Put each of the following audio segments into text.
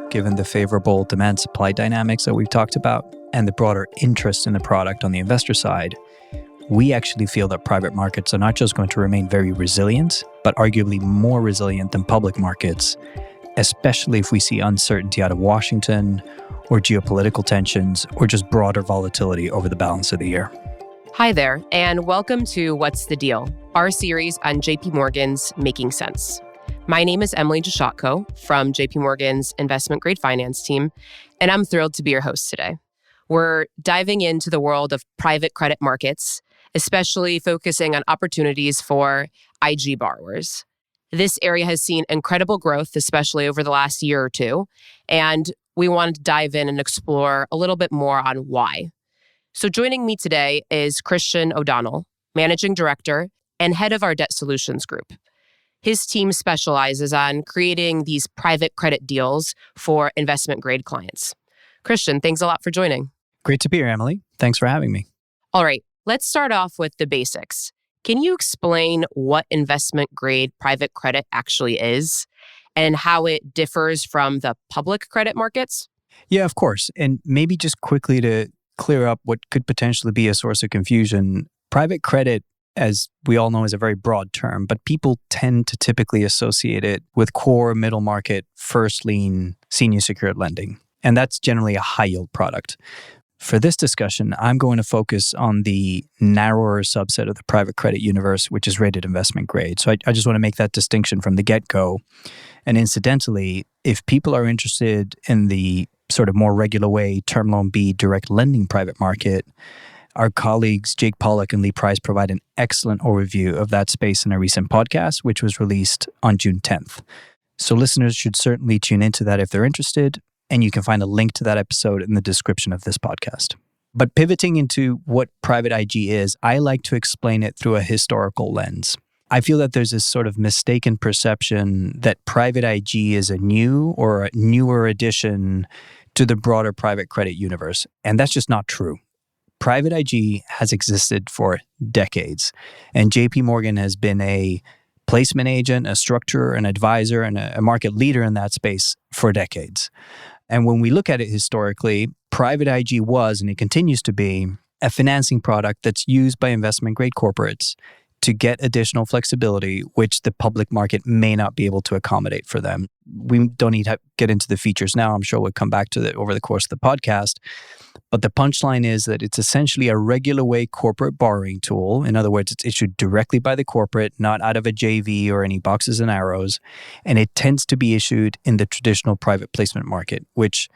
given the favorable demand-supply dynamics that we've talked about and the broader interest in the product on the investor side, we actually feel that private markets are not just going to remain very resilient, but arguably more resilient than public markets, especially if we see uncertainty out of Washington or geopolitical tensions or just broader volatility over the balance of the year. Hi there, and welcome to What's the Deal, our series on JP Morgan's Making Sense. My name is Emily Dzieciatko from JP Morgan's investment grade finance team, and I'm thrilled to be your host today. We're diving into the world of private credit markets, especially focusing on opportunities for IG borrowers. This area has seen incredible growth, especially over the last year or two, and we wanted to dive in and explore a little bit more on why. So joining me today is Christian O'Donnell, Managing Director and Head of our Debt Solutions Group. His team specializes on creating these private credit deals for investment grade clients. Christian, thanks a lot for joining. Great to be here, Emily. Thanks for having me. All right, let's start off with the basics. Can you explain what investment grade private credit actually is and how it differs from the public credit markets? Yeah, of course. And maybe just quickly to clear up what could potentially be a source of confusion. Private credit, as we all know, is a very broad term, but people tend to typically associate it with core middle market first lien senior secured lending. And that's generally a high yield product. For this discussion, I'm going to focus on the narrower subset of the private credit universe, which is rated investment grade. So I just want to make that distinction from the get-go. And incidentally, if people are interested in the sort of more regular way term loan B direct lending private market, our colleagues Jake Pollack and Lee Price provide an excellent overview of that space in a recent podcast, which was released on June 10th. So listeners should certainly tune into that if they're interested. And you can find a link to that episode in the description of this podcast. But pivoting into what private IG is, I like to explain it through a historical lens. I feel that there's this sort of mistaken perception that private IG is a new or a newer addition to the broader private credit universe. And that's just not true. Private IG has existed for decades. And JP Morgan has been a placement agent, a structurer, an advisor, and a market leader in that space for decades. And when we look at it historically, private IG was, and it continues to be, a financing product that's used by investment grade corporates to get additional flexibility, which the public market may not be able to accommodate for them. We don't need to get into the features now. I'm sure we'll come back to that over the course of the podcast. But the punchline is that it's essentially a regular way corporate borrowing tool. In other words, it's issued directly by the corporate, not out of a JV or any boxes and arrows. And it tends to be issued in the traditional private placement market, which,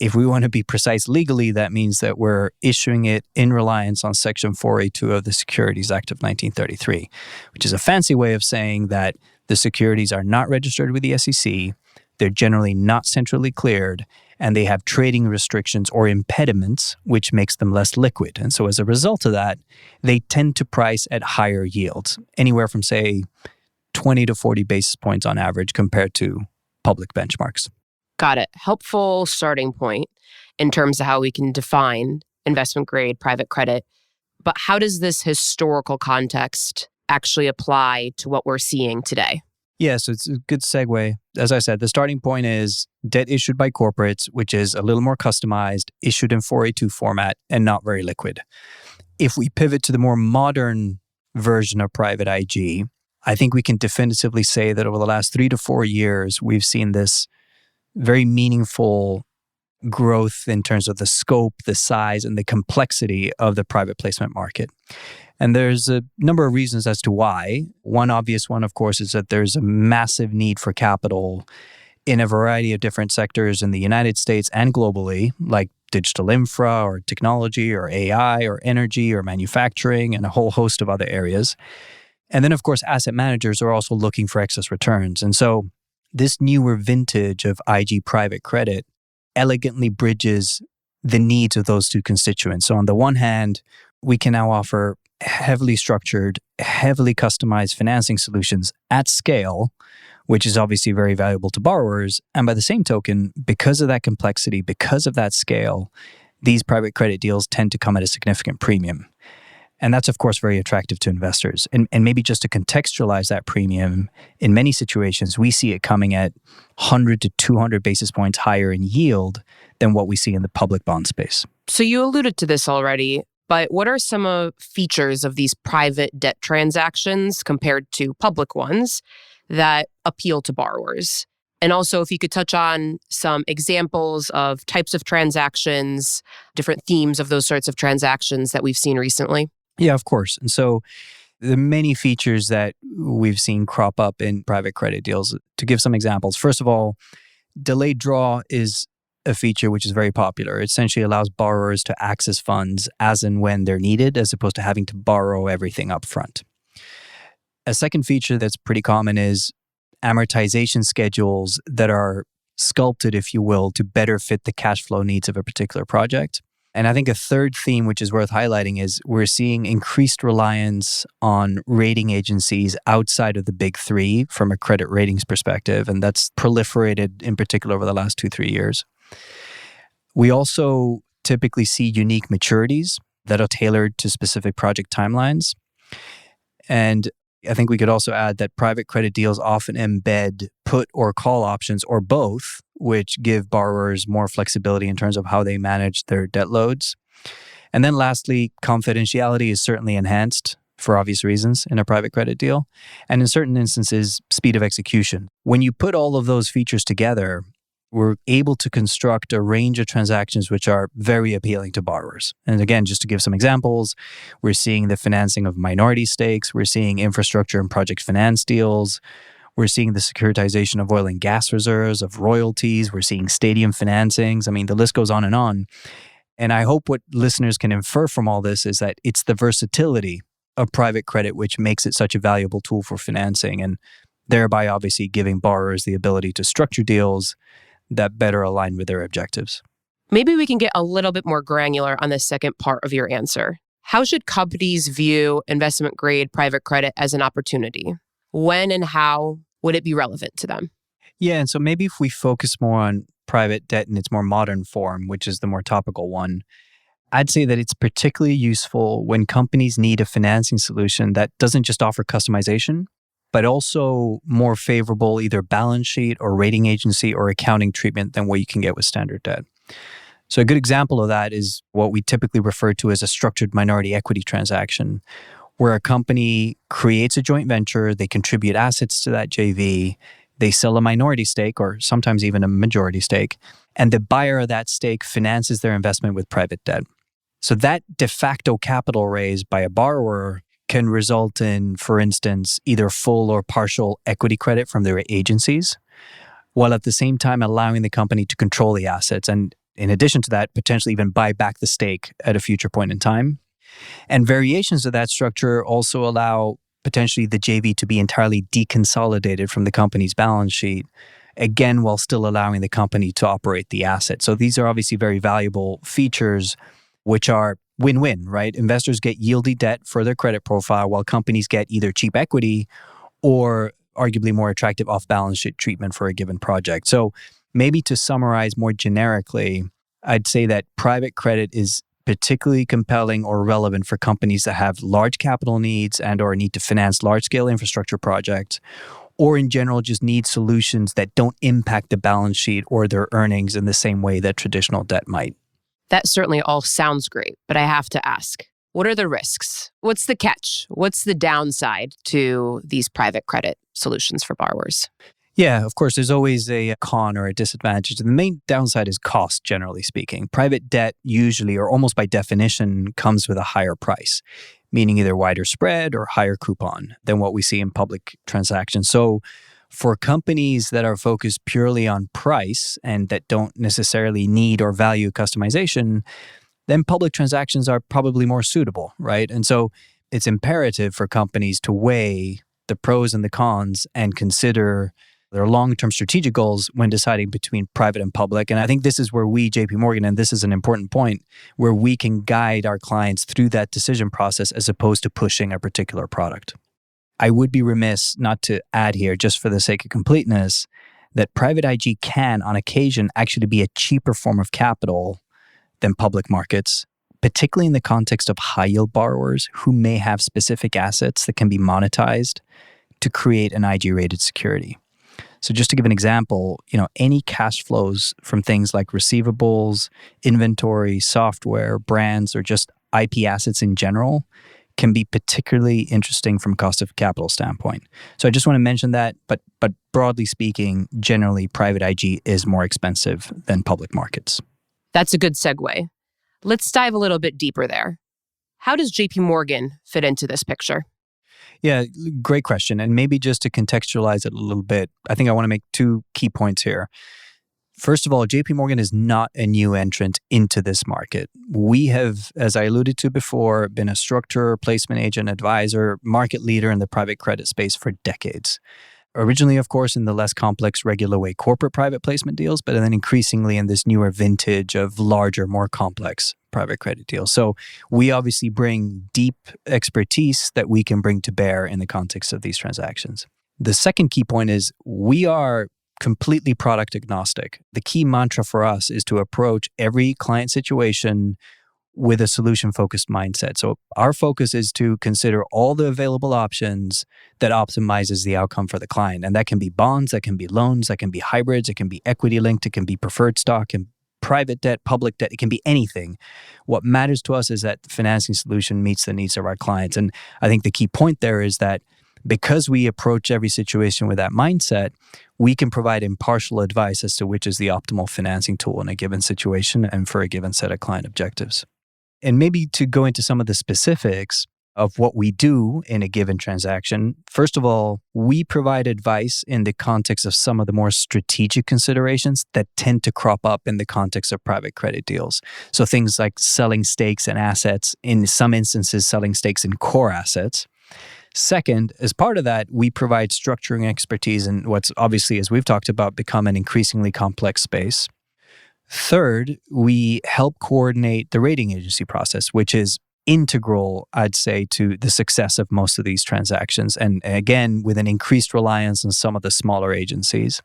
if we want to be precise legally, that means that we're issuing it in reliance on Section 482 of the Securities Act of 1933, which is a fancy way of saying that the securities are not registered with the SEC, they're generally not centrally cleared, and they have trading restrictions or impediments, which makes them less liquid. And so as a result of that, they tend to price at higher yields, anywhere from, say, 20 to 40 basis points on average compared to public benchmarks. Got it. Helpful starting point in terms of how we can define investment grade private credit. But how does this historical context actually apply to what we're seeing today? Yeah, so it's a good segue. As I said, the starting point is debt issued by corporates, which is a little more customized, issued in 482 format, and not very liquid. If we pivot to the more modern version of private IG, I think we can definitively say that over the last 3 to 4 years, we've seen this very meaningful growth in terms of the scope, the size, and the complexity of the private placement market. And there's a number of reasons as to why. One obvious one, of course, is that there's a massive need for capital in a variety of different sectors in the United States and globally, like digital infra or technology or AI or energy or manufacturing and a whole host of other areas. And then, of course, asset managers are also looking for excess returns. And so this newer vintage of IG private credit elegantly bridges the needs of those two constituents. So on the one hand, we can now offer heavily structured, heavily customized financing solutions at scale, which is obviously very valuable to borrowers. And by the same token, because of that complexity, because of that scale, these private credit deals tend to come at a significant premium. And that's, of course, very attractive to investors. And maybe just to contextualize that premium, in many situations, we see it coming at 100 to 200 basis points higher in yield than what we see in the public bond space. So you alluded to this already, but what are some features of these private debt transactions compared to public ones that appeal to borrowers? And also, if you could touch on some examples of types of transactions, different themes of those sorts of transactions that we've seen recently. Yeah, of course. And so the many features that we've seen crop up in private credit deals, to give some examples. First of all, delayed draw is a feature which is very popular. It essentially allows borrowers to access funds as and when they're needed, as opposed to having to borrow everything up front. A second feature that's pretty common is amortization schedules that are sculpted, if you will, to better fit the cash flow needs of a particular project. And I think a third theme, which is worth highlighting, is we're seeing increased reliance on rating agencies outside of the big three from a credit ratings perspective. And that's proliferated in particular over the last 2-3 years. We also typically see unique maturities that are tailored to specific project timelines. And I think we could also add that private credit deals often embed put or call options or both, which give borrowers more flexibility in terms of how they manage their debt loads. And then lastly, confidentiality is certainly enhanced for obvious reasons in a private credit deal. And in certain instances, speed of execution. When you put all of those features together, we're able to construct a range of transactions which are very appealing to borrowers. And again, just to give some examples, we're seeing the financing of minority stakes, we're seeing infrastructure and project finance deals, we're seeing the securitization of oil and gas reserves, of royalties, we're seeing stadium financings. I mean, the list goes on. And I hope what listeners can infer from all this is that it's the versatility of private credit which makes it such a valuable tool for financing, and thereby obviously giving borrowers the ability to structure deals that better align with their objectives. Maybe we can get a little bit more granular on the second part of your answer. How should companies view investment grade private credit as an opportunity? When and how would it be relevant to them? Yeah, and so maybe if we focus more on private debt in its more modern form, which is the more topical one, I'd say that it's particularly useful when companies need a financing solution that doesn't just offer customization, but also more favorable either balance sheet or rating agency or accounting treatment than what you can get with standard debt. So a good example of that is what we typically refer to as a structured minority equity transaction, where a company creates a joint venture, they contribute assets to that JV, they sell a minority stake or sometimes even a majority stake, and the buyer of that stake finances their investment with private debt. So that de facto capital raise by a borrower can result in, for instance, either full or partial equity credit from their agencies, while at the same time allowing the company to control the assets and, in addition to that, potentially even buy back the stake at a future point in time. And variations of that structure also allow potentially the JV to be entirely deconsolidated from the company's balance sheet, again, while still allowing the company to operate the asset. So these are obviously very valuable features, which are win-win, right? Investors get yieldy debt for their credit profile, while companies get either cheap equity or arguably more attractive off-balance sheet treatment for a given project. So maybe to summarize more generically, I'd say that private credit is particularly compelling or relevant for companies that have large capital needs and or need to finance large-scale infrastructure projects, or in general just need solutions that don't impact the balance sheet or their earnings in the same way that traditional debt might. That certainly all sounds great, but I have to ask, what are the risks? What's the catch? What's the downside to these private credit solutions for borrowers? Yeah, of course, there's always a con or a disadvantage. The main downside is cost, generally speaking. Private debt usually, or almost by definition, comes with a higher price, meaning either wider spread or higher coupon than what we see in public transactions. So for companies that are focused purely on price and that don't necessarily need or value customization, then public transactions are probably more suitable, right? And so it's imperative for companies to weigh the pros and the cons and consider their long-term strategic goals when deciding between private and public. And I think this is where we, JP Morgan, and this is an important point, where we can guide our clients through that decision process as opposed to pushing a particular product. I would be remiss not to add here, just for the sake of completeness, that private IG can, on occasion, actually be a cheaper form of capital than public markets, particularly in the context of high yield borrowers who may have specific assets that can be monetized to create an IG rated security. So just to give an example, any cash flows from things like receivables, inventory, software, brands, or just IP assets in general can be particularly interesting from a cost of capital standpoint. So I just want to mention that, but broadly speaking, generally private IG is more expensive than public markets. That's a good segue. Let's dive a little bit deeper there. How does JP Morgan fit into this picture? Yeah, great question. And maybe just to contextualize it a little bit, I think I want to make two key points here. First of all, JP Morgan is not a new entrant into this market. We have, as I alluded to before, been a structurer, placement agent, advisor, market leader in the private credit space for decades. Originally, of course, in the less complex regular way corporate private placement deals, but then increasingly in this newer vintage of larger, more complex private credit deals. So we obviously bring deep expertise that we can bring to bear in the context of these transactions. The second key point is we are completely product agnostic. The key mantra for us is to approach every client situation with a solution-focused mindset. So our focus is to consider all the available options that optimizes the outcome for the client. And that can be bonds, that can be loans, that can be hybrids, it can be equity linked, it can be preferred stock and private debt, public debt, it can be anything. What matters to us is that the financing solution meets the needs of our clients. And I think the key point there is that because we approach every situation with that mindset, we can provide impartial advice as to which is the optimal financing tool in a given situation and for a given set of client objectives. And maybe to go into some of the specifics of what we do in a given transaction, first of all, we provide advice in the context of some of the more strategic considerations that tend to crop up in the context of private credit deals. So things like selling stakes in assets, in some instances, selling stakes in core assets. Second, as part of that, we provide structuring expertise in what's obviously, as we've talked about, become an increasingly complex space. Third, we help coordinate the rating agency process, which is integral, I'd say, to the success of most of these transactions. And again, with an increased reliance on some of the smaller agencies.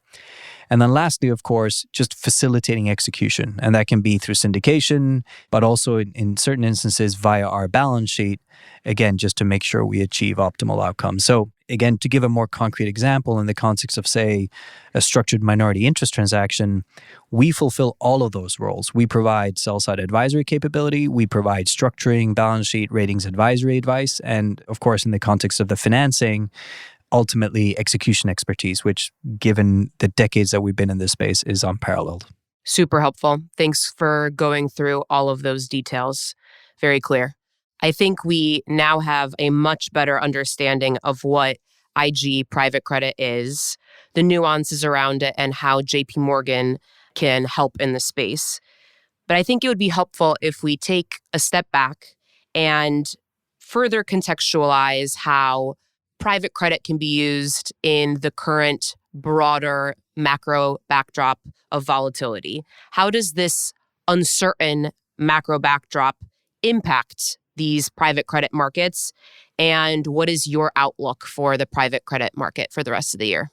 And then lastly, of course, just facilitating execution. And that can be through syndication, but also in certain instances via our balance sheet, again, just to make sure we achieve optimal outcomes. So again, to give a more concrete example in the context of, say, a structured minority interest transaction, we fulfill all of those roles. We provide sell-side advisory capability, we provide structuring, balance sheet, ratings advisory advice, and of course, in the context of the financing, ultimately execution expertise, which given the decades that we've been in this space is unparalleled. Super helpful. Thanks for going through all of those details. Very clear. I think we now have a much better understanding of what IG private credit is, the nuances around it, and how JP Morgan can help in the space. But I think it would be helpful if we take a step back and further contextualize how private credit can be used in the current broader macro backdrop of volatility. How does this uncertain macro backdrop impact these private credit markets? And what is your outlook for the private credit market for the rest of the year?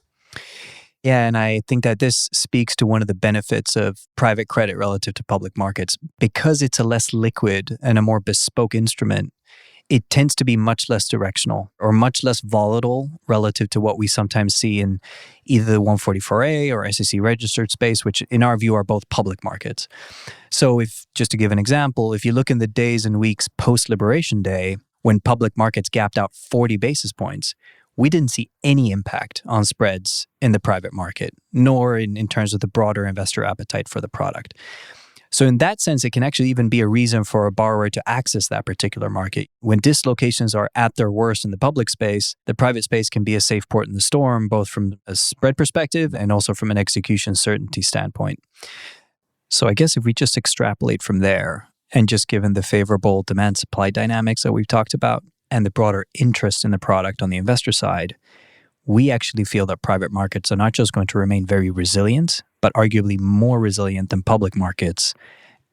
Yeah, and I think that this speaks to one of the benefits of private credit relative to public markets. Because it's a less liquid and a more bespoke instrument, it tends to be much less directional or much less volatile relative to what we sometimes see in either the 144A or SEC registered space, which in our view are both public markets. So if, just to give an example, if you look in the days and weeks post-Liberation Day, when public markets gapped out 40 basis points, we didn't see any impact on spreads in the private market, nor in terms of the broader investor appetite for the product. So in that sense, it can actually even be a reason for a borrower to access that particular market. When dislocations are at their worst in the public space, the private space can be a safe port in the storm, both from a spread perspective and also from an execution certainty standpoint. So I guess if we just extrapolate from there, and just given the favorable demand-supply dynamics that we've talked about and the broader interest in the product on the investor side, we actually feel that private markets are not just going to remain very resilient, but arguably more resilient than public markets,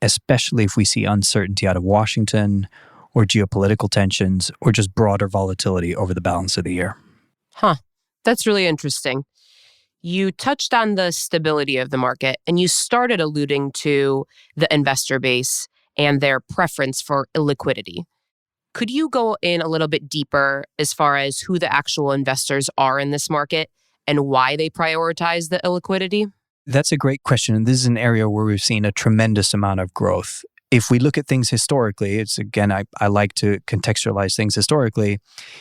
especially if we see uncertainty out of Washington or geopolitical tensions or just broader volatility over the balance of the year. That's really interesting. You touched on the stability of the market and you started alluding to the investor base and their preference for illiquidity. Could you go in a little bit deeper as far as who the actual investors are in this market and why they prioritize the illiquidity? That's a great question. And this is an area where we've seen a tremendous amount of growth. If we look at things historically, it's again, I like to contextualize things historically.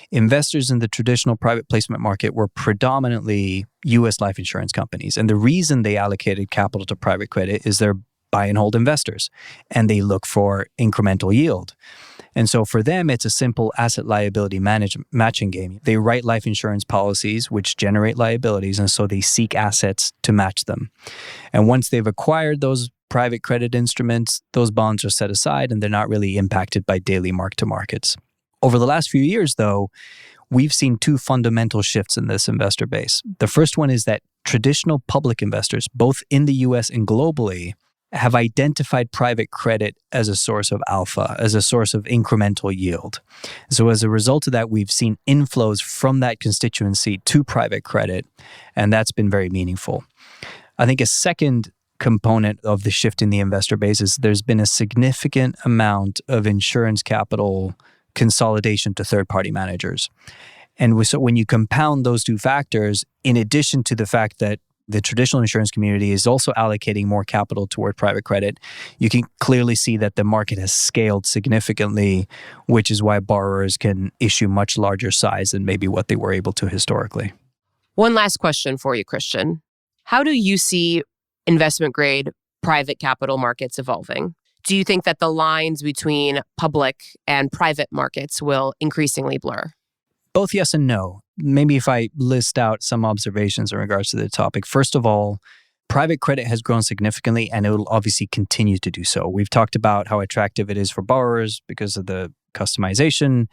Investors in the traditional private placement market were predominantly U.S. life insurance companies. And the reason they allocated capital to private credit is they're buy and hold investors, and they look for incremental yield. And so for them, it's a simple asset liability matching game. They write life insurance policies, which generate liabilities, and so they seek assets to match them. And once they've acquired those private credit instruments, those bonds are set aside and they're not really impacted by daily mark-to-markets. Over the last few years, though, we've seen two fundamental shifts in this investor base. The first one is that traditional public investors, both in the US and globally, have identified private credit as a source of alpha, as a source of incremental yield. So as a result of that, we've seen inflows from that constituency to private credit, and that's been very meaningful. I think a second component of the shift in the investor base is there's been a significant amount of insurance capital consolidation to third-party managers. And so when you compound those two factors, in addition to the fact that the traditional insurance community is also allocating more capital toward private credit, you can clearly see that the market has scaled significantly, which is why borrowers can issue much larger size than maybe what they were able to historically. One last question for you, Christian. How do you see investment grade private capital markets evolving? Do you think that the lines between public and private markets will increasingly blur? Both yes and no. Maybe if I list out some observations in regards to the topic. First of all, private credit has grown significantly and it will obviously continue to do so. We've talked about how attractive it is for borrowers because of the customization,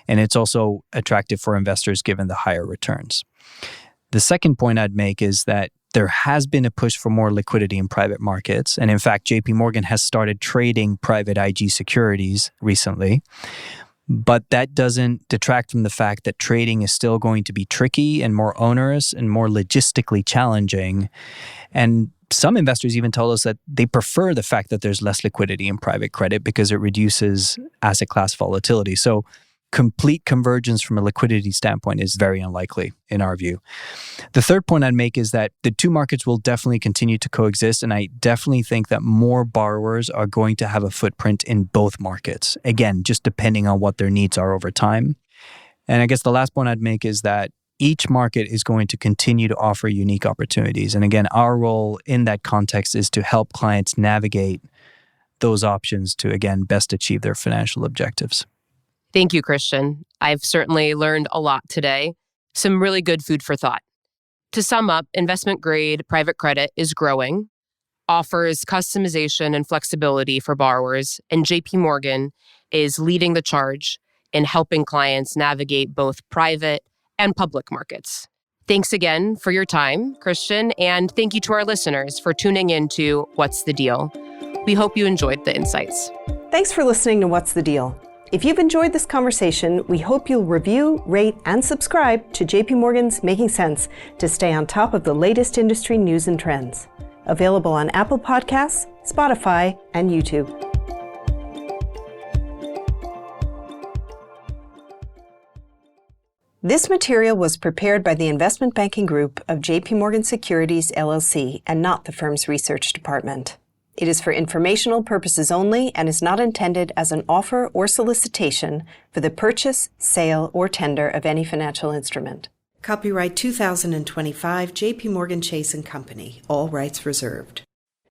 and it's also attractive for investors given the higher returns. The second point I'd make is that there has been a push for more liquidity in private markets. And in fact, JP Morgan has started trading private IG securities recently. But that doesn't detract from the fact that trading is still going to be tricky and more onerous and more logistically challenging. And some investors even told us that they prefer the fact that there's less liquidity in private credit because it reduces asset class volatility. So complete convergence from a liquidity standpoint is very unlikely in our view. The third point I'd make is that the two markets will definitely continue to coexist, and I definitely think that more borrowers are going to have a footprint in both markets. Again, just depending on what their needs are over time. And I guess the last point I'd make is that each market is going to continue to offer unique opportunities. And again, our role in that context is to help clients navigate those options to, again, best achieve their financial objectives. Thank you, Christian. I've certainly learned a lot today. Some really good food for thought. To sum up, investment grade private credit is growing, offers customization and flexibility for borrowers, and JP Morgan is leading the charge in helping clients navigate both private and public markets. Thanks again for your time, Christian, and thank you to our listeners for tuning in to What's the Deal. We hope you enjoyed the insights. Thanks for listening to What's the Deal? If you've enjoyed this conversation, we hope you'll review, rate, and subscribe to JP Morgan's Making Sense to stay on top of the latest industry news and trends. Available on Apple Podcasts, Spotify, and YouTube. This material was prepared by the investment banking group of JP Morgan Securities, LLC, and not the firm's research department. It is for informational purposes only and is not intended as an offer or solicitation for the purchase, sale, or tender of any financial instrument. Copyright 2025 JP Morgan Chase & Company. All rights reserved.